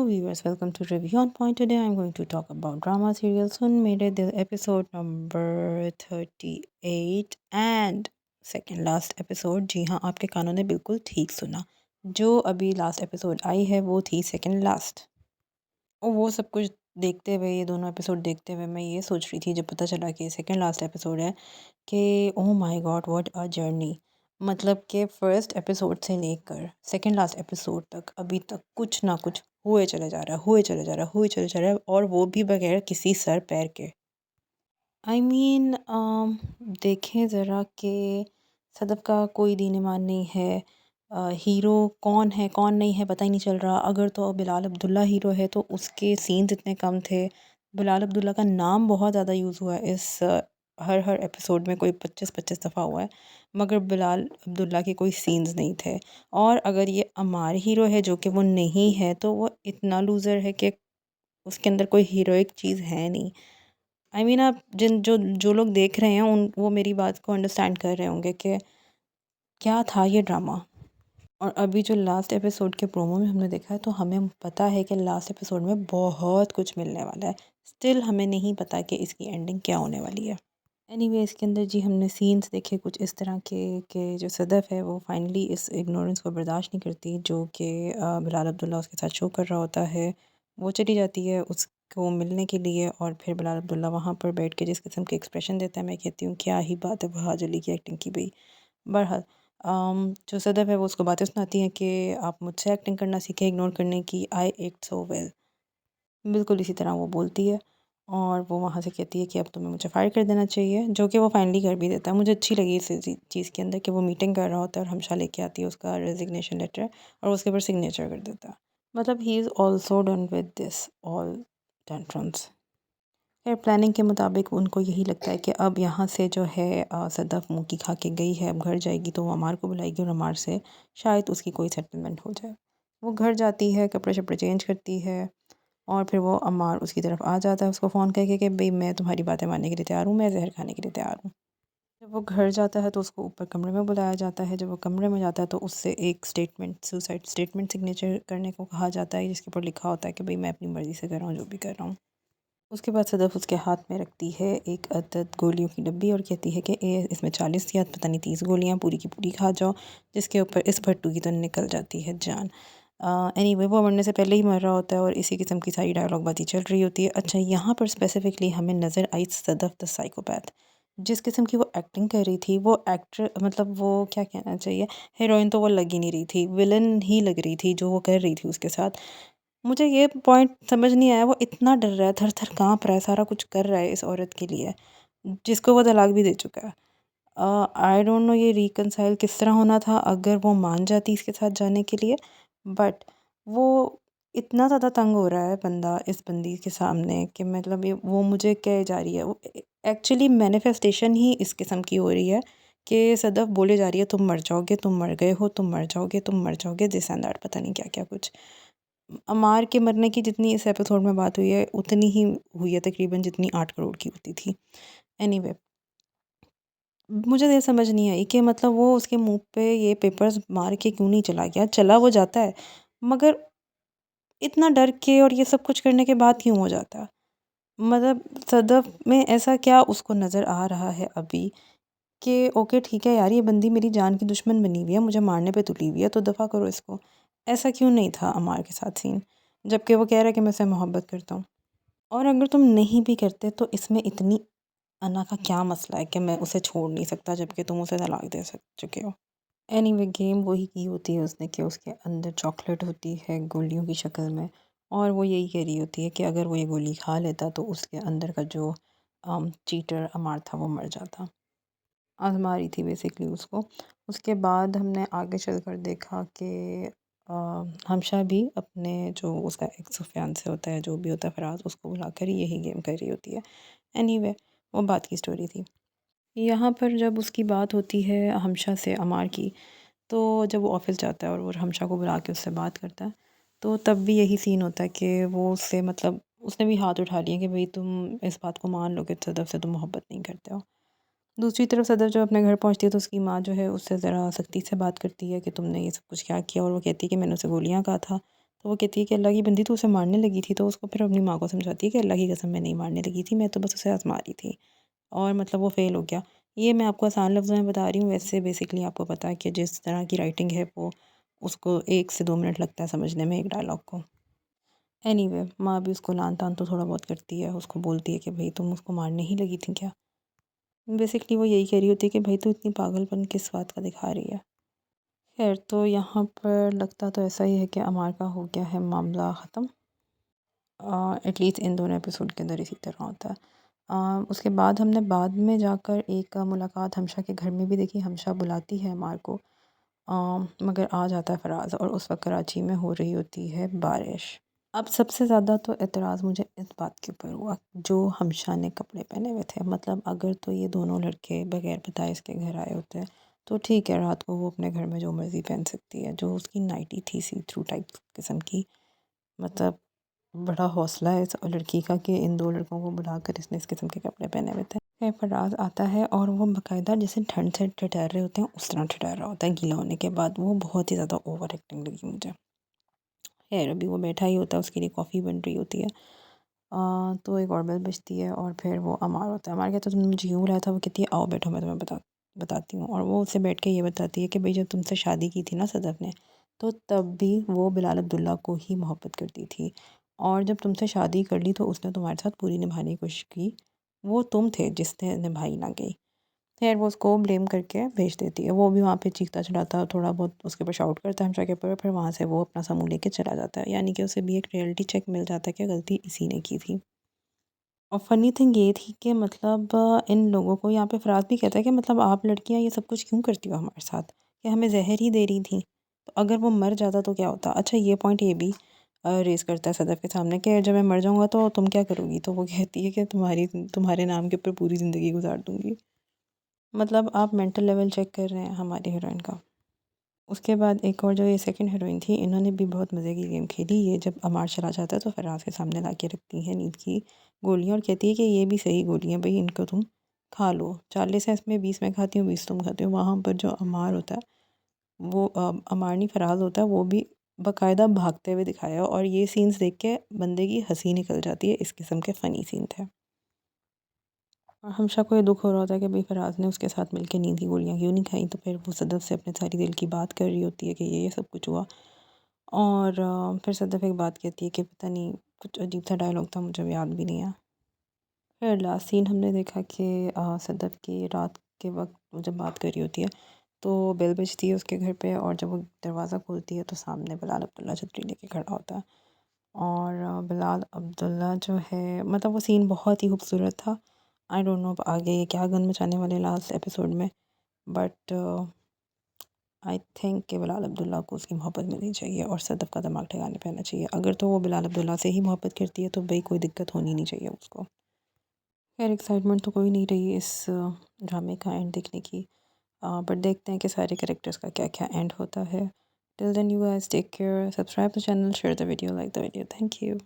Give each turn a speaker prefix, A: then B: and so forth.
A: viewers, welcome to Review on Point. Today I'm going to talk about drama serial Sun Mere Dil episode number 38 and second last episode. जी हाँ, आपके कानों ने बिल्कुल ठीक सुना। जो अभी लास्ट एपिसोड आई है वो थी सेकंड लास्ट। और वो सब कुछ देखते हुए, ये दोनों एपिसोड देखते हुए मैं ये सोच रही थी जब पता चला कि सेकंड लास्ट एपिसोड है कि oh my God what a journey. मतलब कि फर्स्ट एपिसोड से लेकर सेकंड लास्ट एपिसोड तक अभी तक कुछ ना कुछ हुए चले जा रहा है, हुए चले जा रहा है, हुए चले जा रहा है, और वो भी बगैर किसी सर पैर के। आई मीन देखें ज़रा कि सदफ़ का कोई दीन ईमान नहीं है। हीरो कौन है कौन नहीं है पता ही नहीं चल रहा। अगर तो बिलाल अब्दुल्ला हीरो है तो उसके सीन्स इतने कम थे। बिलाल अब्दुल्ला का नाम बहुत ज़्यादा यूज़ हुआ है इस हर हर एपिसोड में कोई 25-25 दफ़ा हुआ है, मगर बिलाल अब्दुल्ला के कोई सीन्स नहीं थे। और अगर ये अमार हीरो है जो कि वो नहीं है, तो वो इतना लूज़र है कि उसके अंदर कोई हीरोइक चीज़ है नहीं। आई मीन आप जिन जो जो लोग देख रहे हैं उन वो मेरी बात को अंडरस्टैंड कर रहे होंगे कि क्या था ये ड्रामा। और अभी जो लास्ट एपिसोड के प्रोमो में हमने देखा है तो हमें पता है कि लास्ट एपिसोड में बहुत कुछ मिलने वाला है। स्टिल हमें नहीं पता कि इसकी एंडिंग क्या होने वाली है। एनीवे इसके अंदर जी हमने सीन्स देखे कुछ इस तरह के जो सदफ़ है वो फाइनली इस इग्नोरेंस को बर्दाश्त नहीं करती जो कि बिलाल अब्दुल्ला उसके साथ शो कर रहा होता है। वो चली जाती है उसको मिलने के लिए, और फिर बिलाल अब्दुल्ला वहाँ पर बैठ के जिस किस्म के एक्सप्रेशन देता है, मैं कहती हूँ क्या ही बात है वहाँ जली की एक्टिंग की भाई। बहरहाल जो सदफ़ है वो उसको बातें सुनाती हैं कि आप मुझसे एक्टिंग करना सीखें इग्नोर करने की। I act so well. बिल्कुल इसी तरह वो बोलती है और वो वहाँ से कहती है कि अब तुम्हें मुझे फ़ायर कर देना चाहिए, जो कि वो फाइनली कर भी देता है। मुझे अच्छी लगी इस चीज़ के अंदर कि वो मीटिंग कर रहा होता है और हमशा लेके आती है उसका रेजिग्नेशन लेटर और उसके ऊपर सिग्नेचर कर देता है। मतलब he is also done with this all tantrums. खैर प्लानिंग के मुताबिक उनको यही लगता है कि अब यहाँ से जो है सदफ़ मुँह की खा के गई है, अब घर जाएगी तो वो अमार को बुलाएगी और अमार से शायद उसकी कोई सेटलमेंट हो जाए। वो घर जाती है, कपड़े शपड़े चेंज करती है और फिर वो अम्मार उसकी तरफ आ जाता है उसको फ़ोन करके कि भई मैं तुम्हारी बातें मानने के लिए तैयार हूँ, मैं ज़हर खाने के लिए तैयार हूँ। जब वो घर जाता है तो उसको ऊपर कमरे में बुलाया जाता है। जब वो कमरे में जाता है तो उससे एक स्टेटमेंट सुसाइड स्टेटमेंट सिग्नेचर करने को कहा जाता है, जिसके ऊपर लिखा होता है कि भई मैं अपनी मर्ज़ी से कर रहा हूँ जो भी कर रहा हूँ। उसके बाद सदफ़ उसके हाथ में रखती है एक अदद गोलियों की डब्बी और कहती है कि इसमें 40 या पता नहीं 30 गोलियाँ पूरी की पूरी खा जाओ, जिसके ऊपर इस भट्टू की तो निकल जाती है जान। एनीवे वो मरने से पहले ही मर रहा होता है और इसी किस्म की सारी डायलॉग बातें चल रही होती है। अच्छा यहाँ पर स्पेसिफिकली हमें नज़र आई सदफ़ द साइकोपैथ। जिस किस्म की वो एक्टिंग कर रही थी, वो एक्टर मतलब वो क्या कहना चाहिए, हीरोइन तो वो लग ही नहीं रही थी, विलन ही लग रही थी जो वो कर रही थी उसके साथ। मुझे ये पॉइंट समझ नहीं आया, वो इतना डर रहा है, थर-थर काँप रहा है, सारा कुछ कर रहा है इस औरत के लिए, जिसको वो तलाक भी दे चुका है। आई डोंट नो ये रिकंसाइल किस तरह होना था अगर वो मान जाती इसके साथ जाने के लिए, बट वो इतना ज़्यादा तंग हो रहा है बंदा इस बंदी के सामने कि मतलब ये वो मुझे कहे जा रही है। वो एक्चुअली मैनिफेस्टेशन ही इस किस्म की हो रही है कि सदफ़ बोले जा रही है तुम मर जाओगे, तुम मर गए हो, तुम मर जाओगे, तुम मर जाओगे, दिस एंड दैट पता नहीं क्या-क्या कुछ। अमार के मरने की जितनी इस एपिसोड में बात हुई है उतनी ही हुई है तकरीबन जितनी 8 करोड़ की होती थी। एनीवे मुझे ये समझ नहीं आई कि मतलब वो उसके मुँह पे ये पेपर्स मार के क्यों नहीं चला गया? चला वो जाता है, मगर इतना डर के और ये सब कुछ करने के बाद क्यों हो जाता? मतलब सदफ़ में ऐसा क्या उसको नज़र आ रहा है अभी कि ओके ठीक है यार, ये बंदी मेरी जान की दुश्मन बनी हुई है, मुझे मारने पे तुली हुई है तो दफ़ा करो इसको। ऐसा क्यों नहीं था अमार के साथ सीन? जबकि वो कह रहा है कि मैं उससे मोहब्बत करता हूँ। और अगर तुम नहीं भी करते तो इसमें इतनी अना का क्या मसला है कि मैं उसे छोड़ नहीं सकता जबकि तुम उसे तलाक दे चुके हो। एनीवे गेम वही की होती है उसने कि उसके अंदर चॉकलेट होती है गोलियों की शक्ल में, और वो यही कह रही होती है कि अगर वो ये गोली खा लेता तो उसके अंदर का जो चीटर अमार था वो मर जाता। आज़मा रही थी बेसिकली उसको। उसके बाद हमने आगे चलकर देखा कि अ, हमशा भी अपने जो उसका एक्स फियांसे होता है, जो भी होता है फ़राज़, उसको बुलाकर यही गेम कर रही होती है। एनीवे वो बात की स्टोरी थी। यहाँ पर जब उसकी बात होती है हमशा से अमार की, तो जब वो ऑफ़िस जाता है और वो हमशा को बुला के उससे बात करता है, तो तब भी यही सीन होता है कि वो उससे मतलब उसने भी हाथ उठा लिया कि भई तुम इस बात को मान लो कि सदफ़ से तुम मोहब्बत नहीं करते हो। दूसरी तरफ सदर जब अपने घर पहुँचती है तो उसकी माँ जो है उससे ज़रा सख्ती से बात करती है कि तुमने ये सब कुछ क्या किया, और वो कहती है कि मैंने उसे गोलियाँ कहा था, तो वो कहती है कि अल्लाह की बंदी तो उसे मारने लगी थी, तो उसको फिर अपनी माँ को समझाती है कि अल्लाह की कसम मैं नहीं मारने लगी थी, मैं तो बस उसे आज़मा रही थी। और मतलब वो फ़ेल हो गया। ये मैं आपको आसान लफ्ज़ों में बता रही हूँ, वैसे बेसिकली आपको पता है कि जिस तरह की राइटिंग है वो उसको 1 से 2 मिनट लगता है समझने में एक डायलॉग को। एनीवे माँ भी उसको लान-तान तो थोड़ा बहुत करती है, उसको बोलती है कि भई तुम उसको मारने ही लगी थी क्या? बेसिकली वो यही कह रही होती है कि भाई तू इतनी पागलपन किस बात का दिखा रही है। खैर तो यहाँ पर लगता तो ऐसा ही है कि अमार का हो गया है मामला ख़त्म। एटलीस्ट इन दोनों एपिसोड के अंदर इसी तरह होता है। उसके बाद हमने बाद में जाकर एक मुलाकात हमशा के घर में भी देखी। हमशा बुलाती है अमार को, मगर आ जाता है फ़राज़ और उस वक़्त कराची में हो रही होती है बारिश। अब सबसे ज़्यादा तो एतराज़ मुझे इस बात के ऊपर हुआ जो हमशा ने कपड़े पहने हुए थे। मतलब अगर तो ये दोनों लड़के बगैर बताए इसके घर आए होते तो ठीक है, रात को वो अपने घर में जो मर्ज़ी पहन सकती है। जो उसकी नाइटी थी सी थ्रू टाइप किस्म की, मतलब बड़ा हौसला है इस लड़की का कि इन 2 लड़कों को बुलाकर इसने इस किस्म के कपड़े पहने हुए थे। फिर फराज आता है और वो बाकायदा जैसे ठंड से ठठहर रहे होते हैं उस तरह ठठहर रहा होता है गीला होने के बाद। वो बहुत ही ज़्यादा ओवर एक्टिंग लगी मुझे। खैर अभी वो बैठा ही होता है, उसके लिए कॉफ़ी बन रही होती है। तो एक और बेल बजती है और फिर वो अमार होता है। अमार कहता है तुमने मुझे क्यों बुलाया था? वो कहती है आओ बैठो मैं तुम्हें बताती हूँ। और वो उससे बैठ के ये बताती है कि भाई जब तुमसे शादी की थी ना सदफ़ ने, तो तब भी वो बिलाल अब्दुल्ला को ही मोहब्बत करती थी, और जब तुमसे शादी कर ली तो उसने तुम्हारे साथ पूरी निभाने की कोशिश की। वो तुम थे जिसने निभाई ना गई। खैर वो उसको ब्लेम करके भेज देती है। वो भी वहाँ पे चीखता चिल्लाता थोड़ा बहुत उसके ऊपर शाउट करता है हमशा के ऊपर, फिर वहाँ से वो अपना समूह लेके चला जाता है। यानी कि उसे भी एक रियलिटी चेक मिल जाता है कि गलती इसी ने की थी। और फ़नी थिंग ये थी कि मतलब इन लोगों को यहाँ पे फ़राज़ भी कहता है कि मतलब आप लड़कियाँ ये सब कुछ क्यों करती हो हमारे साथ? कि हमें ज़हर ही दे रही थी। तो अगर वो मर जाता तो क्या होता? अच्छा ये पॉइंट ये भी रेज़ करता है सदफ़ के सामने कि जब मैं मर जाऊँगा तो तुम क्या करोगी? तो वो कहती है कि तुम्हारे नाम के ऊपर पूरी ज़िंदगी गुज़ार दूँगी। मतलब आप मेंटल लेवल चेक कर रहे हैं हमारी हीरोइन का। उसके बाद एक और जो ये सेकंड हीरोइन थी, इन्होंने भी बहुत मज़े की गेम खेली। ये जब अमार चला जाता है तो फराज के सामने ला के रखती हैं नींद की गोलियाँ और कहती है कि ये भी सही गोलियाँ भई, इनको तुम खा लो। 40 है इसमें, 20 मैं खाती हूँ, 20 तुम खाते हो। वहाँ पर जो अमार होता है वो अमार नहीं फराज होता है, वो भी बाकायदा भागते हुए दिखाया है और ये सीन्स देख के बंदे की हँसी निकल जाती है। इस किस्म के फ़नी सीन थे। और हमेशा को ये दुःख हो रहा होता है कि भाई फराज ने उसके साथ मिलके नींद की गोलियाँ क्यों नहीं खाई। तो फिर वो सदफ़ से अपने सारी दिल की बात कर रही होती है कि ये सब कुछ हुआ। और फिर सदफ़ एक बात कहती है कि पता नहीं कुछ अजीब सा डायलॉग था, मुझे अब याद भी नहीं है। फिर लास्ट सीन हमने देखा कि सदफ़ की रात के वक़्त वो जब बात कर रही होती है तो बेल बजती है उसके घर पे, और जब वो दरवाज़ा खोलती है तो सामने बिलाल अब्दुल्ला छतरी लेके खड़ा होता है। और बिलाल अब्दुल्ला जो है, मतलब वो सीन बहुत ही खूबसूरत था। आई डोंट नो अब आगे ये क्या गंद मचाने वाले लास्ट एपिसोड में, बट आई थिंक कि बिलाल अब्दुल्ला को उसकी मोहब्बत मिलनी चाहिए और सदफ़ का दिमाग ठिकाने पे आना चाहिए। अगर तो वो बिलाल अब्दुल्ला से ही मोहब्बत करती है तो भई कोई दिक्कत होनी नहीं चाहिए उसको। खैर एक्साइटमेंट तो कोई नहीं रही इस ड्रामे का एंड देखने की, बट देखते हैं कि सारे कैरेक्टर्स का क्या-क्या एंड होता है। Till then you guys take care, subscribe the channel, share the video, like the video. Thank you.